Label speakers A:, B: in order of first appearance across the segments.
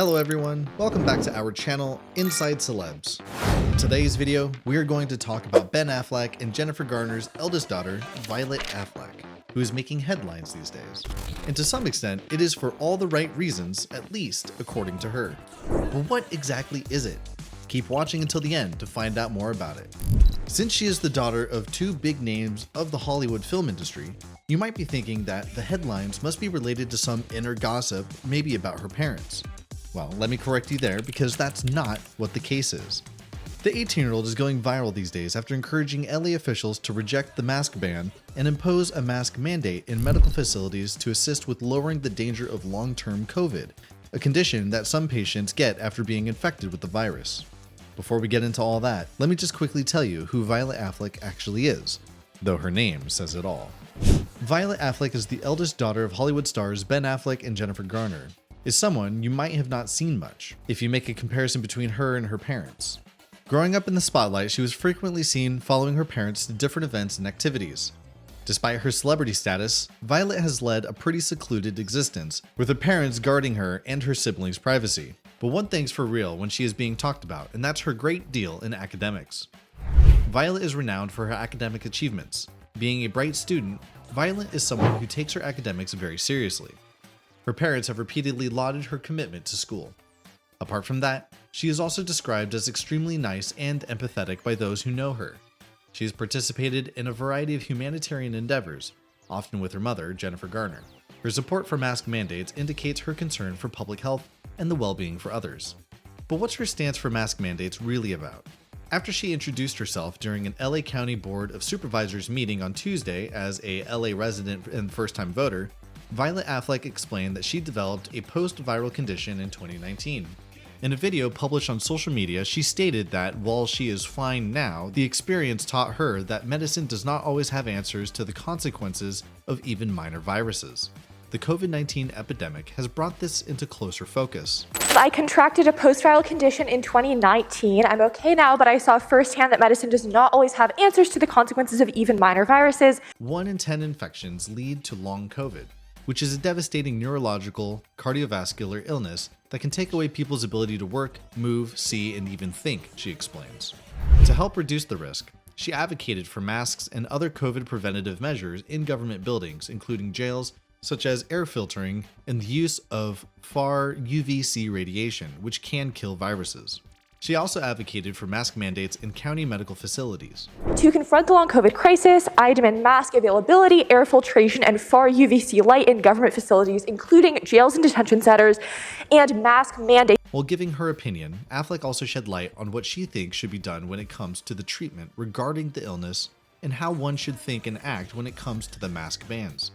A: Hello everyone, welcome back to our channel, Inside Celebs. In today's video, we are going to talk about Ben Affleck and Jennifer Garner's eldest daughter, Violet Affleck, who is making headlines these days. And to some extent, it is for all the right reasons, at least according to her. But what exactly is it? Keep watching until the end to find out more about it. Since she is the daughter of two big names of the Hollywood film industry, you might be thinking that the headlines must be related to some inner gossip, maybe about her parents. Well, let me correct you there, because that's not what the case is. The 18-year-old is going viral these days after encouraging LA officials to reject the mask ban and impose a mask mandate in medical facilities to assist with lowering the danger of long-term COVID, a condition that some patients get after being infected with the virus. Before we get into all that, let me just quickly tell you who Violet Affleck actually is, though her name says it all. Violet Affleck is the eldest daughter of Hollywood stars Ben Affleck and Jennifer Garner, is someone you might have not seen much, if you make a comparison between her and her parents. Growing up in the spotlight, she was frequently seen following her parents to different events and activities. Despite her celebrity status, Violet has led a pretty secluded existence, with her parents guarding her and her siblings' privacy. But one thing's for real when she is being talked about, and that's her great deal in academics. Violet is renowned for her academic achievements. Being a bright student, Violet is someone who takes her academics very seriously. Her parents have repeatedly lauded her commitment to school. Apart from that, she is also described as extremely nice and empathetic by those who know her. She has participated in a variety of humanitarian endeavors, often with her mother, Jennifer Garner. Her support for mask mandates indicates her concern for public health and the well-being for others. But what's her stance for mask mandates really about? After she introduced herself during an LA County Board of Supervisors meeting on Tuesday as a LA resident and first-time voter, Violet Affleck explained that she developed a post-viral condition in 2019. In a video published on social media, she stated that while she is fine now, the experience taught her that medicine does not always have answers to the consequences of even minor viruses. The COVID-19 epidemic has brought this into closer focus.
B: I contracted a post-viral condition in 2019. I'm okay now, but I saw firsthand that medicine does not always have answers to the consequences of even minor viruses.
A: 1 in 10 infections lead to long COVID, which is a devastating neurological, cardiovascular illness that can take away people's ability to work, move, see, and even think, she explains. To help reduce the risk, she advocated for masks and other COVID preventative measures in government buildings, including jails, such as air filtering and the use of far UVC radiation, which can kill viruses. She also advocated for mask mandates in county medical facilities.
B: To confront the long COVID crisis, I demand mask availability, air filtration, and far UVC light in government facilities, including jails and detention centers, and mask mandates.
A: While giving her opinion, Affleck also shed light on what she thinks should be done when it comes to the treatment regarding the illness and how one should think and act when it comes to the mask bans.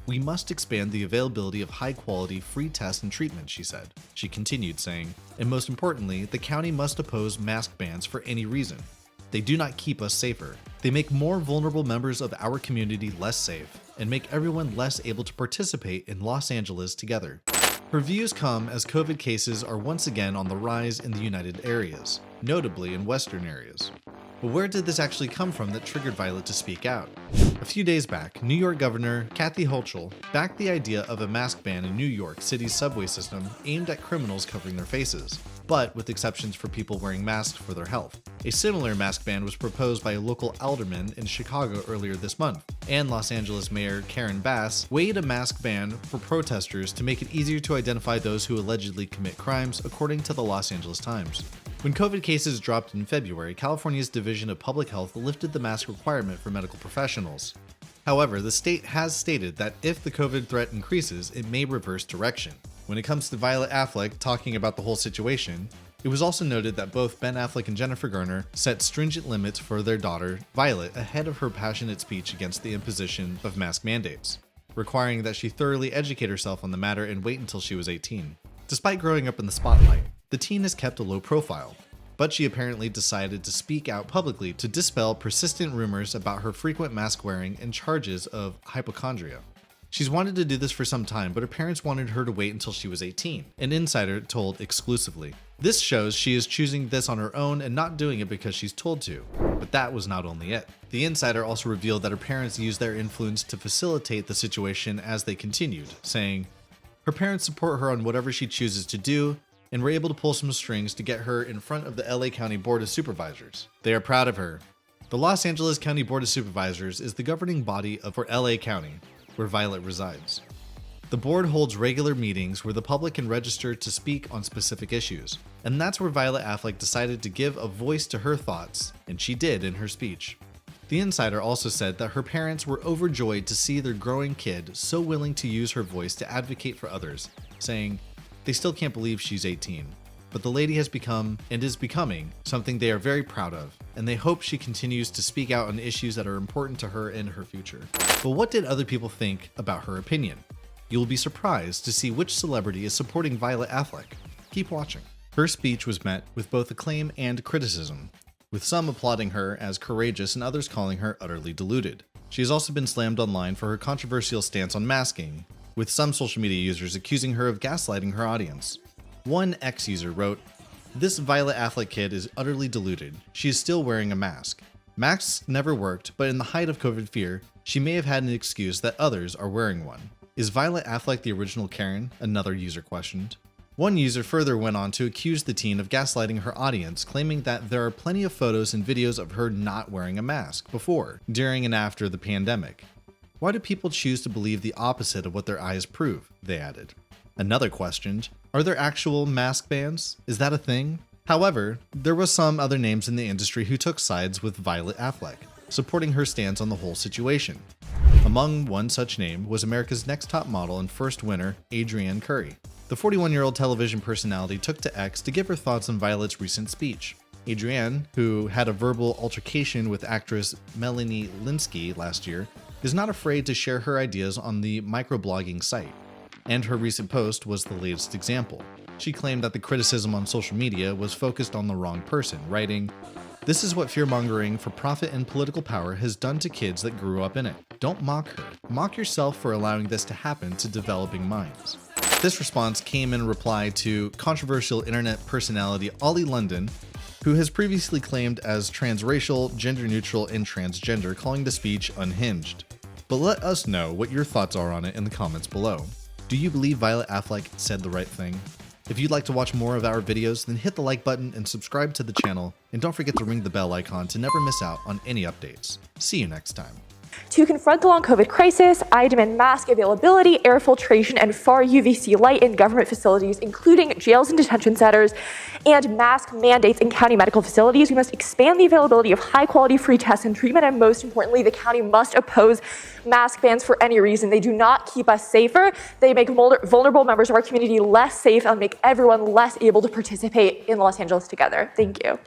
A: We must expand the availability of high-quality free tests and treatment, she said. She continued saying, and most importantly, the county must oppose mask bans for any reason. They do not keep us safer. They make more vulnerable members of our community less safe and make everyone less able to participate in Los Angeles together. Her views come as COVID cases are once again on the rise in the United areas, notably in Western areas. But where did this actually come from that triggered Violet to speak out? A few days back, New York Governor Kathy Hochul backed the idea of a mask ban in New York City's subway system aimed at criminals covering their faces, but with exceptions for people wearing masks for their health. A similar mask ban was proposed by a local alderman in Chicago earlier this month, and Los Angeles Mayor Karen Bass weighed a mask ban for protesters to make it easier to identify those who allegedly commit crimes, according to the Los Angeles Times. When COVID cases dropped in February, California's Division of Public Health lifted the mask requirement for medical professionals. However, the state has stated that if the COVID threat increases, it may reverse direction. When it comes to Violet Affleck talking about the whole situation, it was also noted that both Ben Affleck and Jennifer Garner set stringent limits for their daughter, Violet, ahead of her passionate speech against the imposition of mask mandates, requiring that she thoroughly educate herself on the matter and wait until she was 18. Despite growing up in the spotlight, the teen has kept a low profile, but she apparently decided to speak out publicly to dispel persistent rumors about her frequent mask wearing and charges of hypochondria. She's wanted to do this for some time, but her parents wanted her to wait until she was 18, an insider told exclusively. This shows she is choosing this on her own and not doing it because she's told to. But that was not only it. The insider also revealed that her parents used their influence to facilitate the situation as they continued, saying, "Her parents support her on whatever she chooses to do, and were able to pull some strings to get her in front of the LA County Board of Supervisors. They are proud of her. The Los Angeles County Board of Supervisors is the governing body for LA County, where Violet resides. The board holds regular meetings where the public can register to speak on specific issues, and that's where Violet Affleck decided to give a voice to her thoughts, and she did in her speech. The insider also said that her parents were overjoyed to see their growing kid so willing to use her voice to advocate for others, saying, "They still can't believe she's 18, but the lady has become, and is becoming, something they are very proud of, and they hope she continues to speak out on issues that are important to her in her future." But what did other people think about her opinion? You'll be surprised to see which celebrity is supporting Violet Affleck. Keep watching. Her speech was met with both acclaim and criticism, with some applauding her as courageous and others calling her utterly deluded. She has also been slammed online for her controversial stance on masking, with some social media users accusing her of gaslighting her audience. One X-user wrote, "This Violet Affleck kid is utterly deluded. She is still wearing a mask. Masks never worked, but in the height of COVID fear, she may have had an excuse that others are wearing one. Is Violet Affleck the original Karen?" another user questioned. One user further went on to accuse the teen of gaslighting her audience, claiming that there are plenty of photos and videos of her not wearing a mask before, during, and after the pandemic. Why do people choose to believe the opposite of what their eyes prove? They added. Another questioned, "Are there actual mask bans? Is that a thing?" However, there were some other names in the industry who took sides with Violet Affleck, supporting her stance on the whole situation. Among one such name was America's Next Top Model and first winner, Adrienne Curry. The 41-year-old television personality took to X to give her thoughts on Violet's recent speech. Adrienne, who had a verbal altercation with actress Melanie Lynskey last year, is not afraid to share her ideas on the microblogging site, and her recent post was the latest example. She claimed that the criticism on social media was focused on the wrong person, writing, "This is what fear-mongering for profit and political power has done to kids that grew up in it. Don't mock her. Mock yourself for allowing this to happen to developing minds." This response came in reply to controversial internet personality Ollie London, who has previously claimed as transracial, gender-neutral, and transgender, calling the speech unhinged. But let us know what your thoughts are on it in the comments below. Do you believe Violet Affleck said the right thing? If you'd like to watch more of our videos, then hit the like button and subscribe to the channel, and don't forget to ring the bell icon to never miss out on any updates. See you next time.
B: To confront the long COVID crisis, I demand mask availability, air filtration, and far UVC light in government facilities, including jails and detention centers, and mask mandates in county medical facilities. We must expand the availability of high-quality free tests and treatment, and most importantly, the county must oppose mask bans for any reason. They do not keep us safer. They make vulnerable members of our community less safe and make everyone less able to participate in Los Angeles together. Thank you.